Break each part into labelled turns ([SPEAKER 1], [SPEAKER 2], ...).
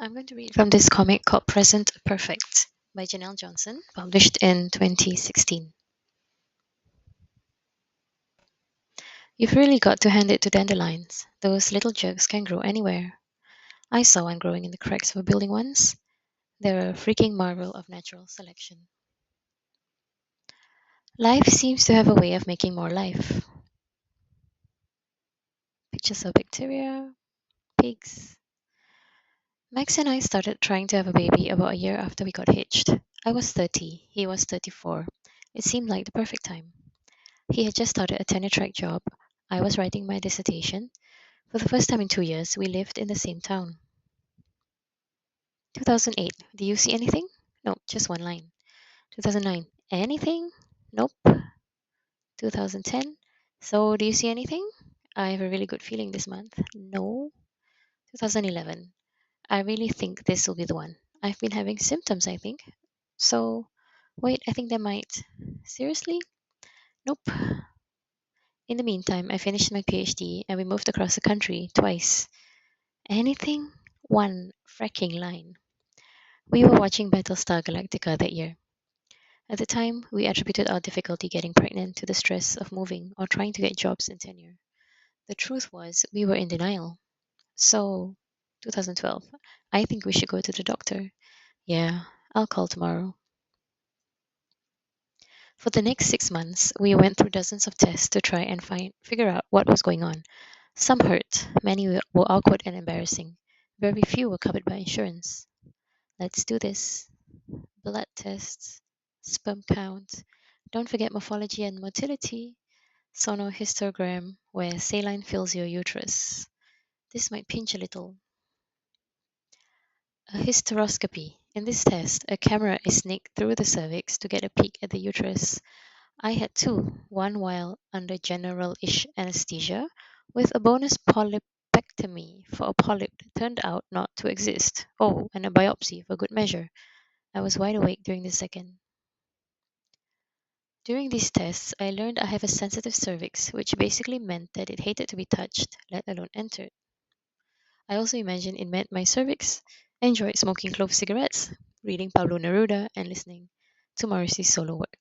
[SPEAKER 1] I'm going to read from this comic called Present Perfect by Jenelle Johnson, published in 2016. You've really got to hand it to dandelions. Those little jerks can grow anywhere. I saw one growing in the cracks of a building once. They're a freaking marvel of natural selection. Life seems to have a way of making more life. Pictures of bacteria, pigs. Max and I started trying to have a baby about a year after we got hitched. I was 30, he was 34. It seemed like the perfect time. He had just started a tenure track job. I was writing my dissertation. For the first time in 2 years, we lived in the same town. 2008. Do you see anything? No, just one line. 2009. Anything? Nope. 2010. So, do you see anything? I have a really good feeling this month. No. 2011. I really think this will be the one. I've been having symptoms, I think. So, wait, I think they might. Seriously? Nope. In the meantime, I finished my PhD and we moved across the country twice. Anything? One fracking line. We were watching Battlestar Galactica that year. At the time, we attributed our difficulty getting pregnant to the stress of moving or trying to get jobs in tenure. The truth was, we were in denial. So, 2012, I think we should go to the doctor. Yeah, I'll call tomorrow. For the next 6 months, we went through dozens of tests to try and figure out what was going on. Some hurt, many were awkward and embarrassing. Very few were covered by insurance. Let's do this. Blood tests, sperm count. Don't forget morphology and motility. Sonohystogram, where saline fills your uterus. This might pinch a little. A hysteroscopy. In this test, a camera is sneaked through the cervix to get a peek at the uterus. I had two, one while under general-ish anesthesia, with a bonus polypectomy for a polyp that turned out not to exist. Oh, and a biopsy for good measure. I was wide awake during the second. During these tests, I learned I have a sensitive cervix, which basically meant that it hated to be touched, let alone entered. I also imagined it meant my cervix enjoyed smoking clove cigarettes, reading Pablo Neruda, and listening to Morrissey's solo work.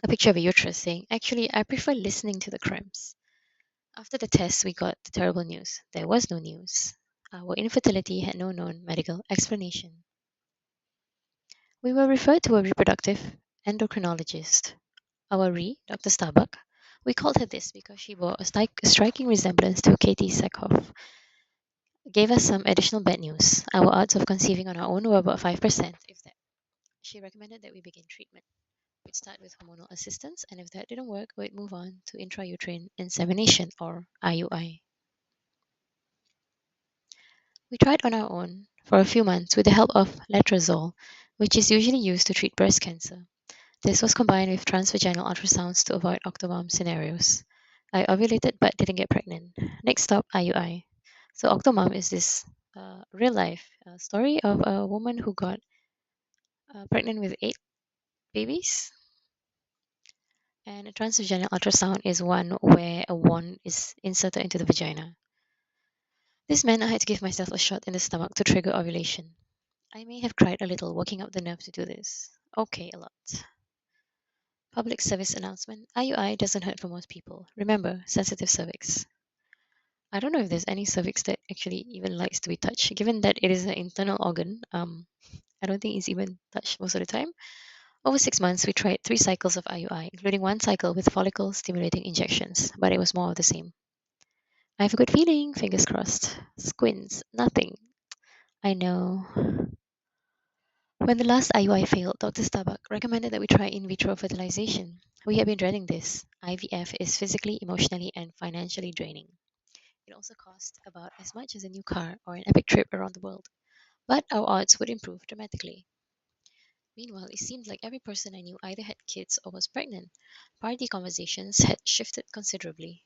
[SPEAKER 1] A picture of a uterus saying, actually, I prefer listening to the cramps. After the test, we got the terrible news. There was no news. Our infertility had no known medical explanation. We were referred to a reproductive endocrinologist. Our Dr. Starbuck, we called her this because she bore a striking resemblance to Katie Sackhoff, gave us some additional bad news. Our odds of conceiving on our own were about 5%, if that. She recommended that we begin treatment. We'd start with hormonal assistance, and if that didn't work, we'd move on to intrauterine insemination, or IUI. We tried on our own for a few months with the help of letrozole, which is usually used to treat breast cancer. This was combined with transvaginal ultrasounds to avoid octomom scenarios. I ovulated but didn't get pregnant. Next stop, IUI. So octomom is this real life story of a woman who got pregnant with 8 babies. And a transvaginal ultrasound is one where a wand is inserted into the vagina. This meant I had to give myself a shot in the stomach to trigger ovulation. I may have cried a little working up the nerve to do this. Okay, a lot. Public service announcement. IUI doesn't hurt for most people. Remember, sensitive cervix. I don't know if there's any cervix that actually even likes to be touched, given that it is an internal organ. I don't think it's even touched most of the time. Over 6 months, we tried 3 cycles of IUI, including one cycle with follicle stimulating injections, but it was more of the same. I have a good feeling, fingers crossed. Squints, nothing. I know. When the last IUI failed, Dr. Starbuck recommended that we try in vitro fertilization. We have been dreading this. IVF is physically, emotionally, and financially draining. It also costs about as much as a new car or an epic trip around the world. But our odds would improve dramatically. Meanwhile, it seemed like every person I knew either had kids or was pregnant. Party conversations had shifted considerably.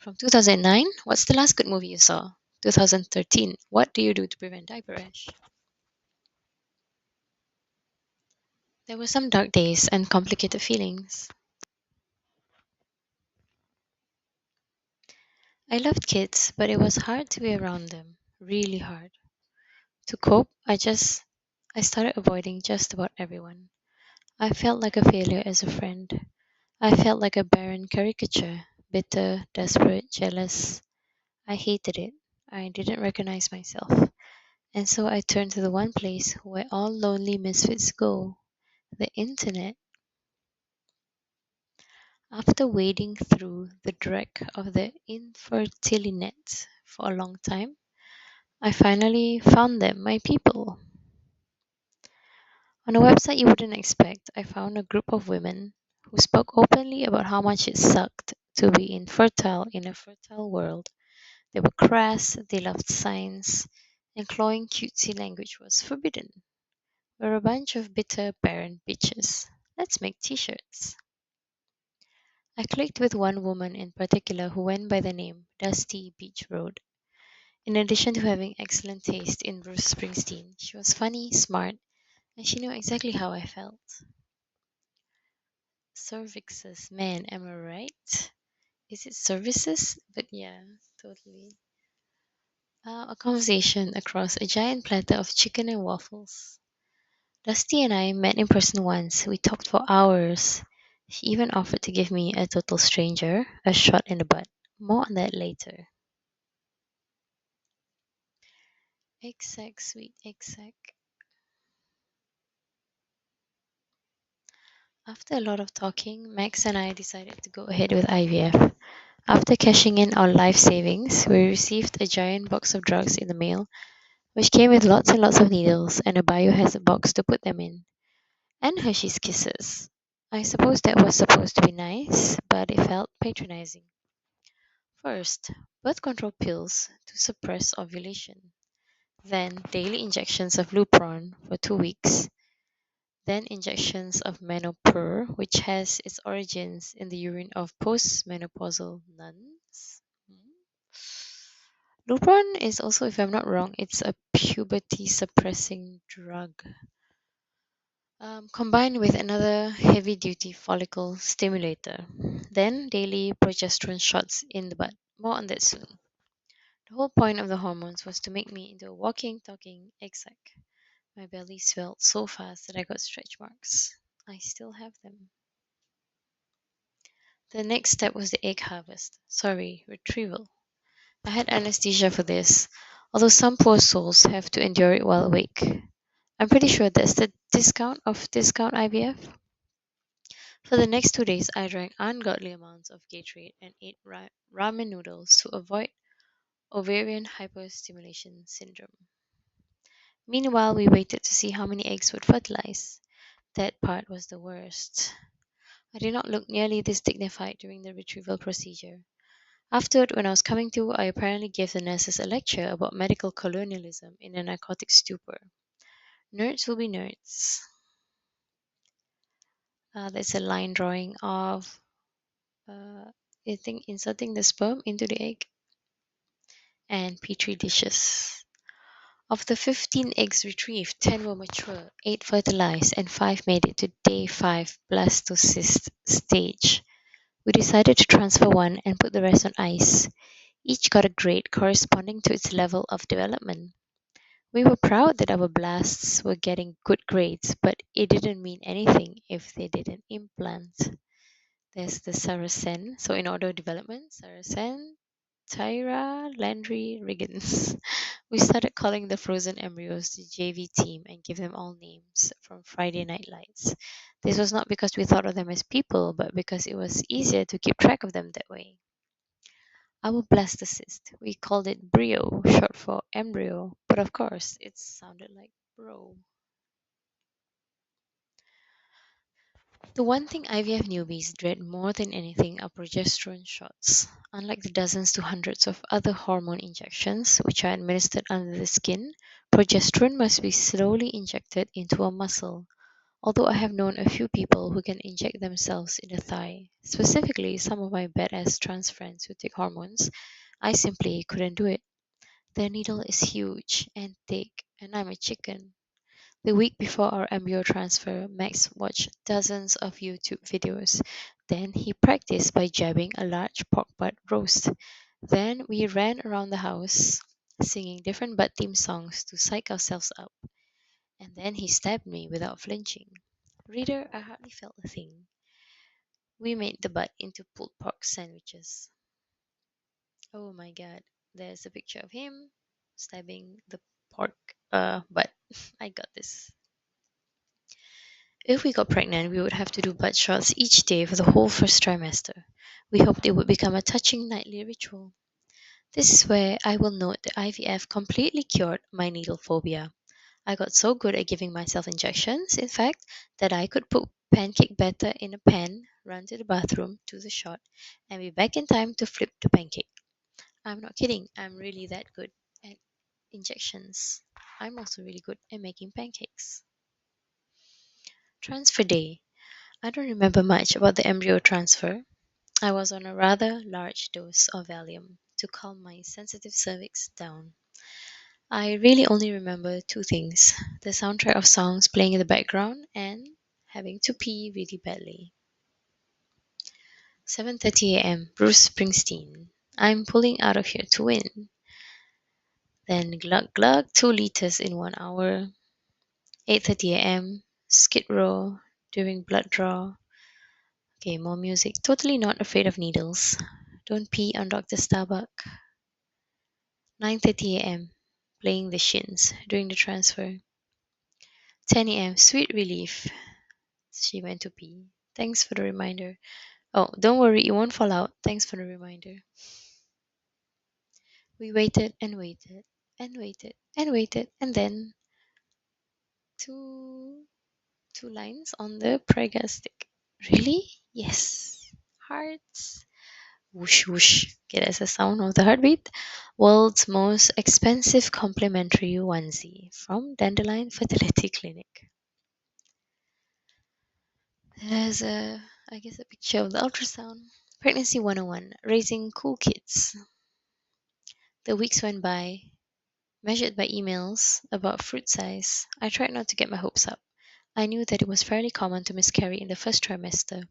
[SPEAKER 1] From 2009, what's the last good movie you saw? 2013, what do you do to prevent diaper rash? There were some dark days and complicated feelings. I loved kids, but it was hard to be around them. Really hard. To cope, I started avoiding just about everyone. I felt like a failure as a friend. I felt like a barren caricature, bitter, desperate, jealous. I hated it. I didn't recognize myself. And so I turned to the one place where all lonely misfits go, the internet. After wading through the dreck of the infertility net for a long time, I finally found them, my people. On a website you wouldn't expect, I found a group of women who spoke openly about how much it sucked to be infertile in a fertile world. They were crass, they loved science, and cloying cutesy language was forbidden. We're a bunch of bitter, barren bitches. Let's make t-shirts. I clicked with one woman in particular who went by the name Dusty Beach Road. In addition to having excellent taste in Bruce Springsteen, she was funny, smart, and she knew exactly how I felt. Cervixes, man, am I right? Is it services? But yeah, totally. A conversation across a giant platter of chicken and waffles. Dusty and I met in person once. We talked for hours. She even offered to give me, a total stranger, a shot in the butt. More on that later. Exec, sweet exec. After a lot of talking, Max and I decided to go ahead with IVF. After cashing in our life savings, we received a giant box of drugs in the mail, which came with lots and lots of needles and a biohazard box to put them in, and Hershey's Kisses. I suppose that was supposed to be nice, but it felt patronizing. First, birth control pills to suppress ovulation, then daily injections of Lupron for 2 weeks, then injections of Menopur, which has its origins in the urine of postmenopausal nuns. Hmm. Lupron is also, if I'm not wrong, it's a puberty suppressing drug. Combined with another heavy duty follicle stimulator. Then daily progesterone shots in the butt. More on that soon. The whole point of the hormones was to make me into a walking, talking egg sac. My belly swelled so fast that I got stretch marks. I still have them. The next step was the egg harvest. Sorry, retrieval. I had anesthesia for this, although some poor souls have to endure it while awake. I'm pretty sure that's the discount of discount IVF. For the next 2 days, I drank ungodly amounts of Gatorade and ate ramen noodles to avoid ovarian hyperstimulation syndrome. Meanwhile, we waited to see how many eggs would fertilize. That part was the worst. I did not look nearly this dignified during the retrieval procedure. Afterward, when I was coming to, I apparently gave the nurses a lecture about medical colonialism in a narcotic stupor. Nerds will be nerds. That's a line drawing of, I think, inserting the sperm into the egg and petri dishes. Of the 15 eggs retrieved, 10 were mature, 8 fertilized, and 5 made it to day 5 blastocyst stage. We decided to transfer one and put the rest on ice. Each got a grade corresponding to its level of development. We were proud that our blasts were getting good grades, but it didn't mean anything if they didn't implant. There's the Saracen. So in order of development, Saracen, Tyra, Landry, Riggins. We started calling the frozen embryos the JV team and give them all names from Friday Night Lights. This was not because we thought of them as people, but because it was easier to keep track of them that way. Our blastocyst, we called it Brio, short for embryo, but of course it sounded like bro. The one thing IVF newbies dread more than anything are progesterone shots. Unlike the dozens to hundreds of other hormone injections, which are administered under the skin, progesterone must be slowly injected into a muscle. Although I have known a few people who can inject themselves in the thigh, specifically some of my badass trans friends who take hormones, I simply couldn't do it. The needle is huge and thick, and I'm a chicken. The week before our embryo transfer, Max watched dozens of YouTube videos. Then he practiced by jabbing a large pork butt roast. Then we ran around the house singing different butt theme songs to psych ourselves up. And then he stabbed me without flinching. Reader, I hardly felt a thing. We made the butt into pulled pork sandwiches. Oh my god, there's a picture of him stabbing the pork butt. I got this. If we got pregnant, we would have to do butt shots each day for the whole first trimester. We hoped it would become a touching nightly ritual. This is where I will note that IVF completely cured my needle phobia. I got so good at giving myself injections, in fact, that I could put pancake batter in a pan, run to the bathroom, do the shot, and be back in time to flip the pancake. I'm not kidding, I'm really that good at injections. I'm also really good at making pancakes. Transfer day. I don't remember much about the embryo transfer. I was on a rather large dose of Valium to calm my sensitive cervix down. I really only remember two things: the soundtrack of songs playing in the background and having to pee really badly. 7:30 a.m. Bruce Springsteen. I'm pulling out of here to win. Then glug glug 2 liters in 1 hour. 8:30 a.m. Skid Row during blood draw. Okay, more music. Totally not afraid of needles. Don't pee on Dr. Starbuck. 9:30 a.m. Playing the shins during the transfer. 10 a.m. Sweet relief. She went to pee. Thanks for the reminder. Oh, don't worry, it won't fall out. Thanks for the reminder. We waited and waited and waited and waited, and then two two lines on the Prega stick. Really? Yes. Hearts. Whoosh whoosh. Okay, that's the sound of the heartbeat. World's most expensive complimentary onesie from Dandelion Fertility Clinic. There's I guess, a picture of the ultrasound. Pregnancy 101, raising cool kids. The weeks went by, measured by emails about fruit size. I tried not to get my hopes up. I knew that it was fairly common to miscarry in the first trimester.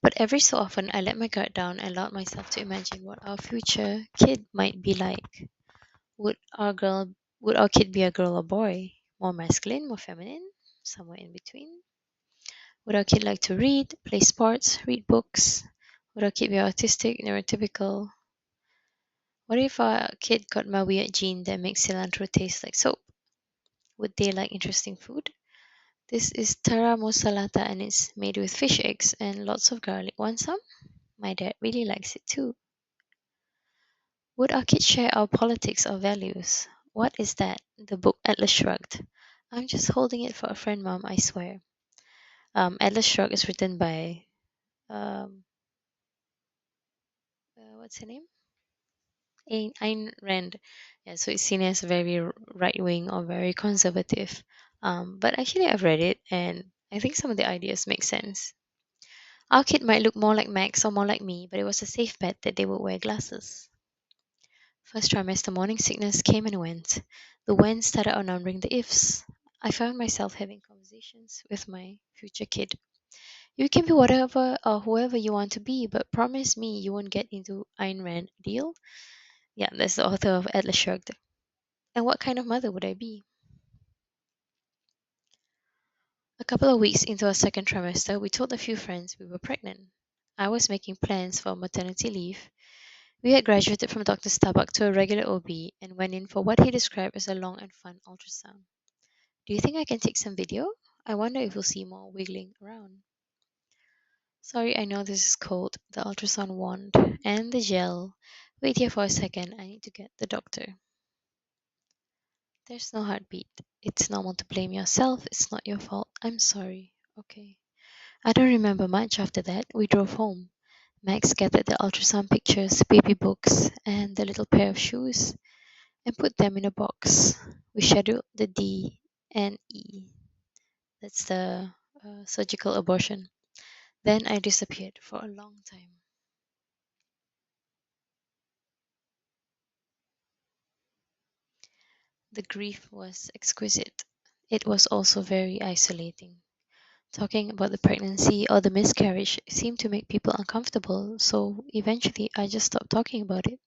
[SPEAKER 1] But every so often, I let my guard down and allowed myself to imagine what our future kid might be like. Would our girl, would our kid be a girl or boy? More masculine, more feminine, somewhere in between? Would our kid like to read, play sports, read books? Would our kid be autistic, neurotypical? What if our kid got my weird gene that makes cilantro taste like soap? Would they like interesting food? This is tara mosalata and it's made with fish eggs and lots of garlic. Want some? My dad really likes it too. Would our kids share our politics or values? What is that? The book Atlas Shrugged. I'm just holding it for a friend, Mom, I swear. Atlas Shrugged is written by, um, what's her name? Ayn Rand. Yeah, so it's seen as very right wing or very conservative. But actually, I've read it and I think some of the ideas make sense. Our kid might look more like Max or more like me, but it was a safe bet that they would wear glasses. First trimester morning sickness came and went. The when started outnumbering the ifs. I found myself having conversations with my future kid. You can be whatever or whoever you want to be, but promise me you won't get into Ayn Rand, deal? Yeah, that's the author of Atlas Shrugged. And what kind of mother would I be? A couple of weeks into our second trimester, we told a few friends we were pregnant. I was making plans for maternity leave. We had graduated from Dr. Starbuck to a regular OB and went in for what he described as a long and fun ultrasound. Do you think I can take some video? I wonder if we'll see more wiggling around. Sorry, I know this is cold. The ultrasound wand and the gel. Wait here for a second. I need to get the doctor. There's no heartbeat. It's normal to blame yourself. It's not your fault. I'm sorry. Okay. I don't remember much after that. We drove home. Max gathered the ultrasound pictures, baby books, and the little pair of shoes and put them in a box. We scheduled the D and E. That's the surgical abortion. Then I disappeared for a long time. The grief was exquisite. It was also very isolating. Talking about the pregnancy or the miscarriage seemed to make people uncomfortable, so eventually I just stopped talking about it.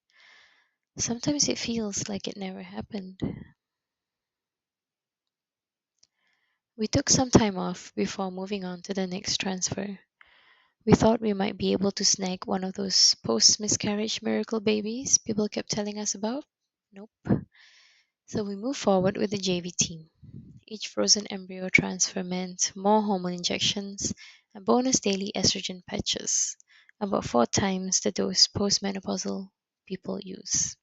[SPEAKER 1] Sometimes it feels like it never happened. We took some time off before moving on to the next transfer. We thought we might be able to snag one of those post miscarriage miracle babies people kept telling us about. Nope. So we moved forward with the JV team. Each frozen embryo transfer meant more hormone injections and bonus daily estrogen patches, about 4 times the dose postmenopausal people use.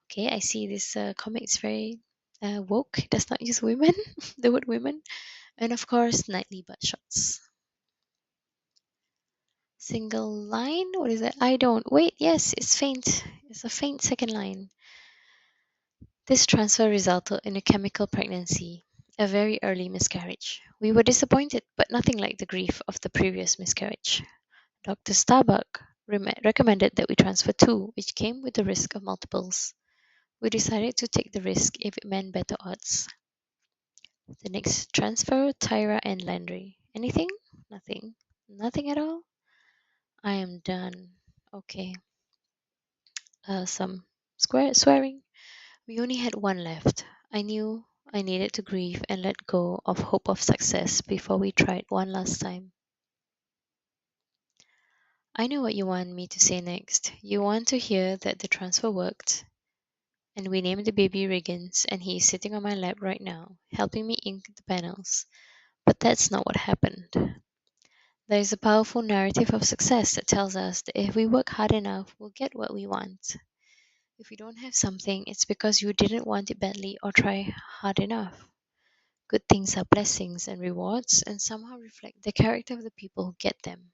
[SPEAKER 1] Okay, I see this comic is very woke. It does not use women, the word women, and of course, nightly butt shots. Single line? What is that? I don't. Wait, yes, it's faint. It's a faint second line. This transfer resulted in a chemical pregnancy, a very early miscarriage. We were disappointed, but nothing like the grief of the previous miscarriage. Dr. Starbuck recommended that we transfer two, which came with the risk of multiples. We decided to take the risk if it meant better odds. The next transfer, Tyra and Landry. Anything? Nothing. Nothing at all? I am done. Okay. Some swearing. We only had one left. I knew I needed to grieve and let go of hope of success before we tried one last time. I know what you want me to say next. You want to hear that the transfer worked, and we named the baby Riggins, and he is sitting on my lap right now, helping me ink the panels. But that's not what happened. There is a powerful narrative of success that tells us that if we work hard enough, we'll get what we want. If you don't have something, it's because you didn't want it badly or try hard enough. Good things are blessings and rewards and somehow reflect the character of the people who get them.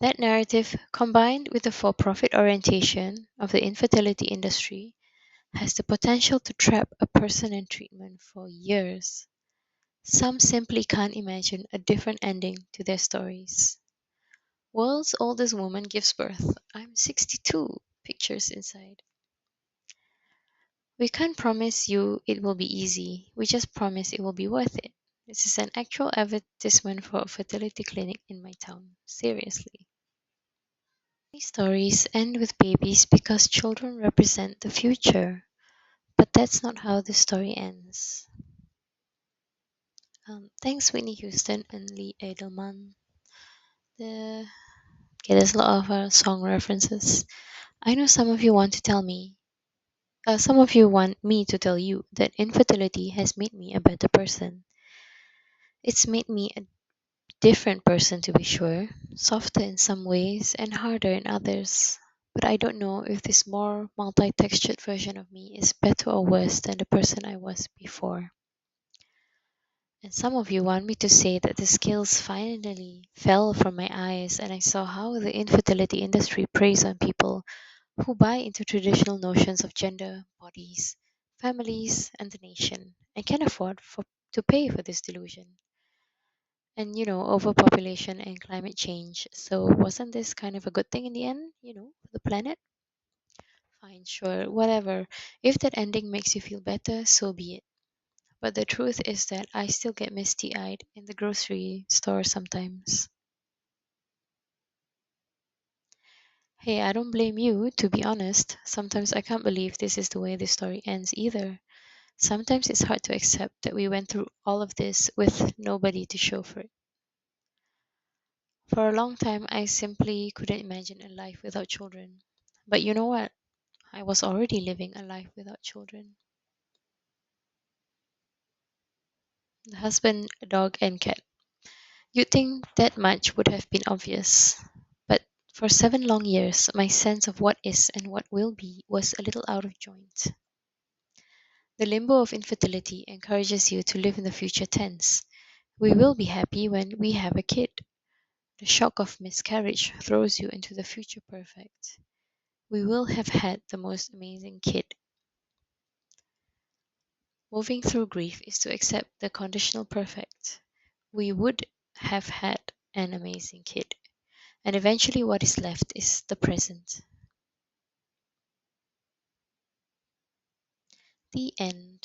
[SPEAKER 1] That narrative, combined with the for profit orientation of the infertility industry, has the potential to trap a person in treatment for years. Some simply can't imagine a different ending to their stories. World's oldest woman gives birth. I'm 62. Pictures inside. We can't promise you it will be easy. We just promise it will be worth it. This is an actual advertisement for a fertility clinic in my town. Seriously. Many stories end with babies because children represent the future. But that's not how the story ends. Thanks, Whitney Houston and Lee Edelman. There's a lot of song references. I know some of you want to tell me some of you want me to tell you that infertility has made me a better person. It's made me a different person, to be sure, softer in some ways and harder in others. But I don't know if this more multi textured version of me is better or worse than the person I was before. And some of you want me to say that the scales finally fell from my eyes and I saw how the infertility industry preys on people who buy into traditional notions of gender, bodies, families, and the nation, and can afford to pay for this delusion. And overpopulation and climate change. So, wasn't this kind of a good thing in the end, for the planet? Fine, sure, whatever. If that ending makes you feel better, so be it. But the truth is that I still get misty eyed in the grocery store sometimes. Hey, I don't blame you, to be honest. Sometimes I can't believe this is the way this story ends either. Sometimes it's hard to accept that we went through all of this with nobody to show for it. For a long time, I simply couldn't imagine a life without children. But you know what? I was already living a life without children. The husband, a dog, and cat. You'd think that much would have been obvious. But for 7 long years, my sense of what is and what will be was a little out of joint. The limbo of infertility encourages you to live in the future tense. We will be happy when we have a kid. The shock of miscarriage throws you into the future perfect. We will have had the most amazing kid. Moving through grief is to accept the conditional perfect. We would have had an amazing kid. And eventually, what is left is the present. The end.